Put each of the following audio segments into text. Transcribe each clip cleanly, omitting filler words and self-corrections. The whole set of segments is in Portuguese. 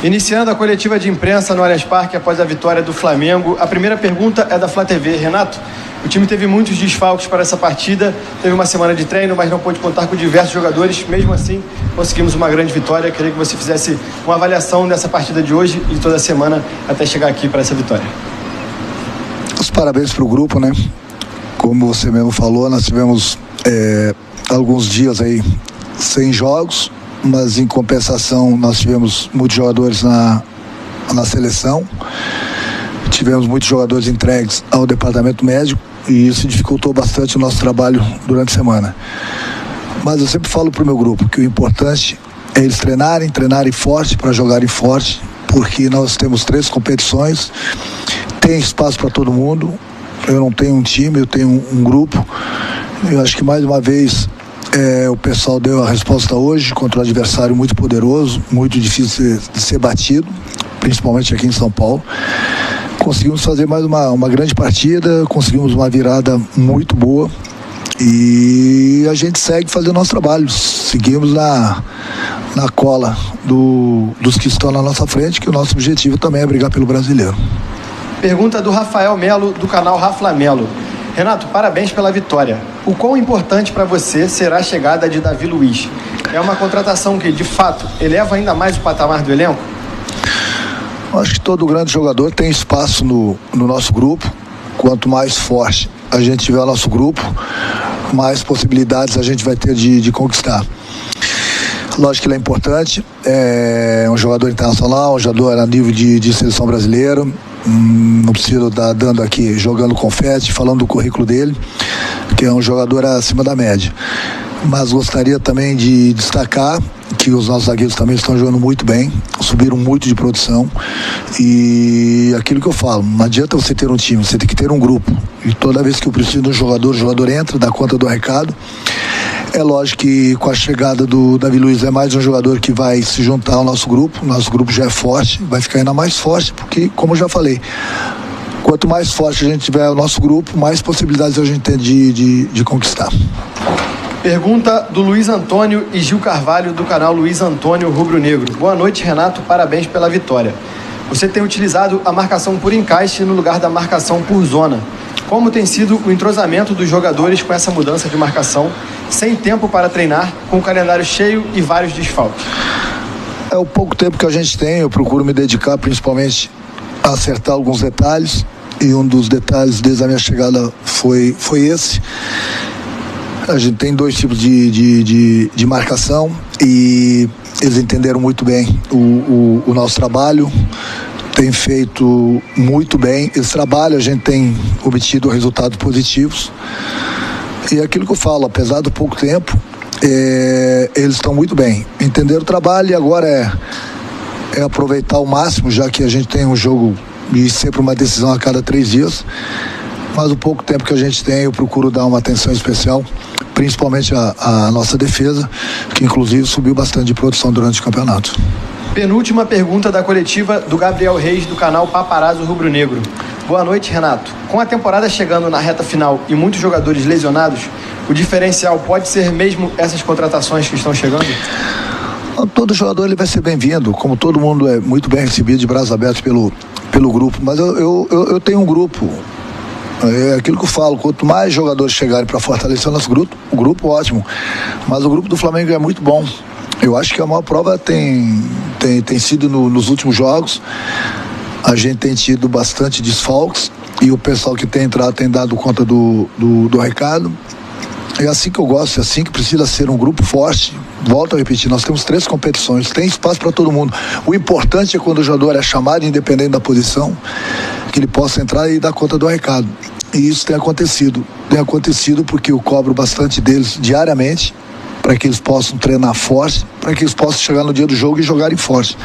Iniciando a coletiva de imprensa no Allianz Parque após a vitória do Flamengo, a primeira pergunta é da Flá TV. Renato, o time teve muitos desfalques para essa partida, teve uma semana de treino, mas não pôde contar com diversos jogadores. Mesmo assim, conseguimos uma grande vitória. Queria que você fizesse uma avaliação dessa partida de hoje e de toda a semana até chegar aqui para essa vitória. Os parabéns para o grupo, né? Como você mesmo falou, nós tivemos alguns dias aí sem jogos, mas em compensação nós tivemos muitos jogadores na seleção, tivemos muitos jogadores entregues ao departamento médico e isso dificultou bastante o nosso trabalho durante a semana. Mas eu sempre falo para o meu grupo que o importante é eles treinarem forte para jogarem forte, porque nós temos 3 competições, tem espaço para todo mundo. Eu não tenho um time, eu tenho um grupo. Eu acho que mais uma vez o pessoal deu a resposta hoje contra um adversário muito poderoso, muito difícil de ser batido, principalmente aqui em São Paulo. Conseguimos fazer mais uma grande partida, conseguimos uma virada muito boa e a gente segue fazendo o nosso trabalho. Seguimos na cola dos que estão na nossa frente, que o nosso objetivo também é brigar pelo brasileiro. Pergunta do Rafael Melo, do canal Rafa Melo. Renato, parabéns pela vitória. O quão importante para você será a chegada de Davi Luiz? É uma contratação que, de fato, eleva ainda mais o patamar do elenco? Acho que todo grande jogador tem espaço no nosso grupo. Quanto mais forte a gente tiver o nosso grupo, mais possibilidades a gente vai ter de conquistar. Lógico que ele é importante, é um jogador internacional, um jogador a nível de seleção brasileira. Não preciso estar dando aqui, jogando confete, falando do currículo dele, que é um jogador acima da média. Mas gostaria também de destacar que os nossos zagueiros também estão jogando muito bem, subiram muito de produção. E aquilo que eu falo, não adianta você ter um time, você tem que ter um grupo. E toda vez que eu preciso de um jogador, o jogador entra, dá conta do recado. É lógico que com a chegada do Davi Luiz é mais um jogador que vai se juntar ao nosso grupo. Nosso grupo já é forte, vai ficar ainda mais forte, porque, como eu já falei, quanto mais forte a gente tiver o nosso grupo, mais possibilidades a gente tem de conquistar. Pergunta do Luiz Antônio e Gil Carvalho, do canal Luiz Antônio Rubro Negro. Boa noite, Renato, parabéns pela vitória. Você tem utilizado a marcação por encaixe no lugar da marcação por zona. Como tem sido o entrosamento dos jogadores com essa mudança de marcação, sem tempo para treinar, com o calendário cheio e vários desfalques? É o pouco tempo que a gente tem, eu procuro me dedicar principalmente a acertar alguns detalhes, e um dos detalhes desde a minha chegada foi esse. A gente tem 2 tipos de marcação e eles entenderam muito bem o nosso trabalho, tem feito muito bem esse trabalho, a gente tem obtido resultados positivos. E é aquilo que eu falo, apesar do pouco tempo, eles estão muito bem, entenderam o trabalho e agora é aproveitar ao máximo, já que a gente tem um jogo e sempre uma decisão a cada 3 dias. Mas o pouco tempo que a gente tem, eu procuro dar uma atenção especial, principalmente a nossa defesa, que inclusive subiu bastante de produção durante o campeonato. Penúltima pergunta da coletiva do Gabriel Reis, do canal Paparazzo Rubro Negro. Boa noite, Renato. Com a temporada chegando na reta final e muitos jogadores lesionados, o diferencial pode ser mesmo essas contratações que estão chegando? Todo jogador ele vai ser bem-vindo, como todo mundo é muito bem recebido, de braços abertos pelo grupo. Mas eu tenho um grupo. É aquilo que eu falo, quanto mais jogadores chegarem para fortalecer o nosso grupo, ótimo. Mas o grupo do Flamengo é muito bom. Eu acho que a maior prova tem sido nos últimos jogos. A gente tem tido bastante desfalques e o pessoal que tem entrado tem dado conta do recado. É assim que eu gosto, é assim que precisa ser um grupo forte. Volto a repetir, nós temos 3 competições, tem espaço para todo mundo. O importante é quando o jogador é chamado, independente da posição, que ele possa entrar e dar conta do recado. E isso tem acontecido. Tem acontecido porque eu cobro bastante deles diariamente, para que eles possam treinar forte, para que eles possam chegar no dia do jogo e jogarem forte.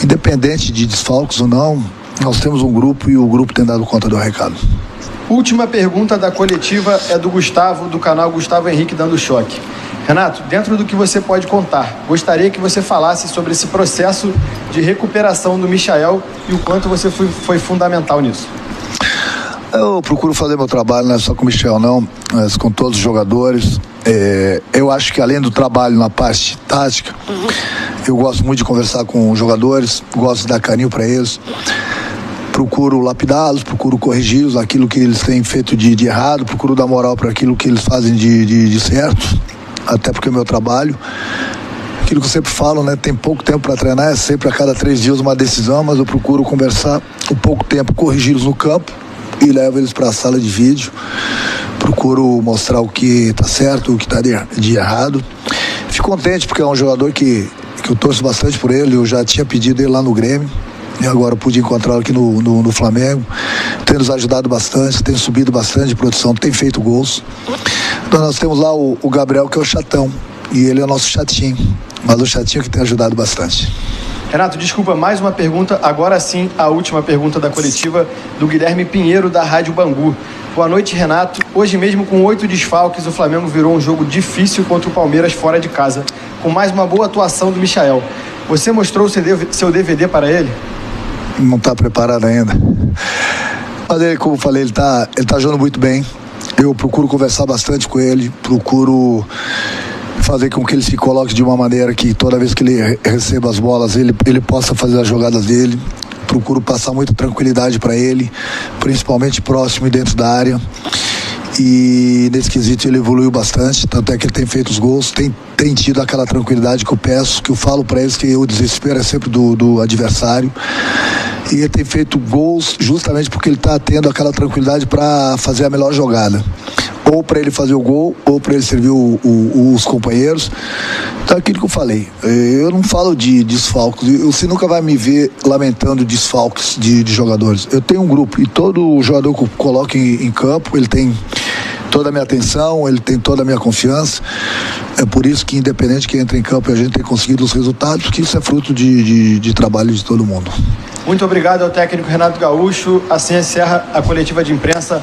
Independente de desfalques ou não, nós temos um grupo e o grupo tem dado conta do recado. Última pergunta da coletiva é do Gustavo, do canal Gustavo Henrique Dando Choque. Renato, dentro do que você pode contar, gostaria que você falasse sobre esse processo de recuperação do Michael e o quanto você foi fundamental nisso. Eu procuro fazer meu trabalho, não é só com o Michel não, mas com todos os jogadores. Eu acho que além do trabalho na parte tática, Eu gosto muito de conversar com os jogadores, gosto de dar carinho para eles. Procuro lapidá-los, procuro corrigi-los aquilo que eles têm feito de errado, procuro dar moral para aquilo que eles fazem de certo, até porque é o meu trabalho. Aquilo que eu sempre falo, né? Tem pouco tempo para treinar, é sempre a cada 3 dias uma decisão, mas eu procuro conversar um pouco tempo, corrigi-los no campo e levo eles para a sala de vídeo. Procuro mostrar o que está certo, o que está de errado. Fico contente porque é um jogador que eu torço bastante por ele, eu já tinha pedido ele lá no Grêmio. E agora eu pude encontrá-lo aqui no Flamengo. Tem nos ajudado bastante, tem subido bastante de produção, tem feito gols. Então nós temos lá o Gabriel, que é o chatão. E ele é o nosso chatinho. Mas o chatinho que tem ajudado bastante. Renato, desculpa, mais uma pergunta. Agora sim, a última pergunta da coletiva do Guilherme Pinheiro, da Rádio Bangu. Boa noite, Renato. Hoje mesmo, com 8 desfalques, o Flamengo virou um jogo difícil contra o Palmeiras fora de casa, com mais uma boa atuação do Michael. Você mostrou o seu DVD para ele? Não está preparado ainda. Mas ele, como eu falei, ele tá jogando muito bem. Eu procuro conversar bastante com ele, procuro fazer com que ele se coloque de uma maneira que toda vez que ele receba as bolas, ele possa fazer as jogadas dele. Procuro passar muita tranquilidade para ele, principalmente próximo e dentro da área. E nesse quesito ele evoluiu bastante, tanto é que ele tem feito os gols, tem tido aquela tranquilidade que eu peço, que eu falo para eles, que o desespero é sempre do adversário. E ele tem feito gols justamente porque ele está tendo aquela tranquilidade para fazer a melhor jogada. Ou para ele fazer o gol, ou para ele servir os companheiros. Então é aquilo que eu falei. Eu não falo de desfalques. Você nunca vai me ver lamentando desfalques de jogadores. Eu tenho um grupo e todo jogador que eu coloco em campo, ele tem toda a minha atenção, ele tem toda a minha confiança. É por isso que, independente de quem entra em campo, a gente tem conseguido os resultados, porque isso é fruto de trabalho de todo mundo. Muito obrigado ao técnico Renato Gaúcho. Assim encerra a coletiva de imprensa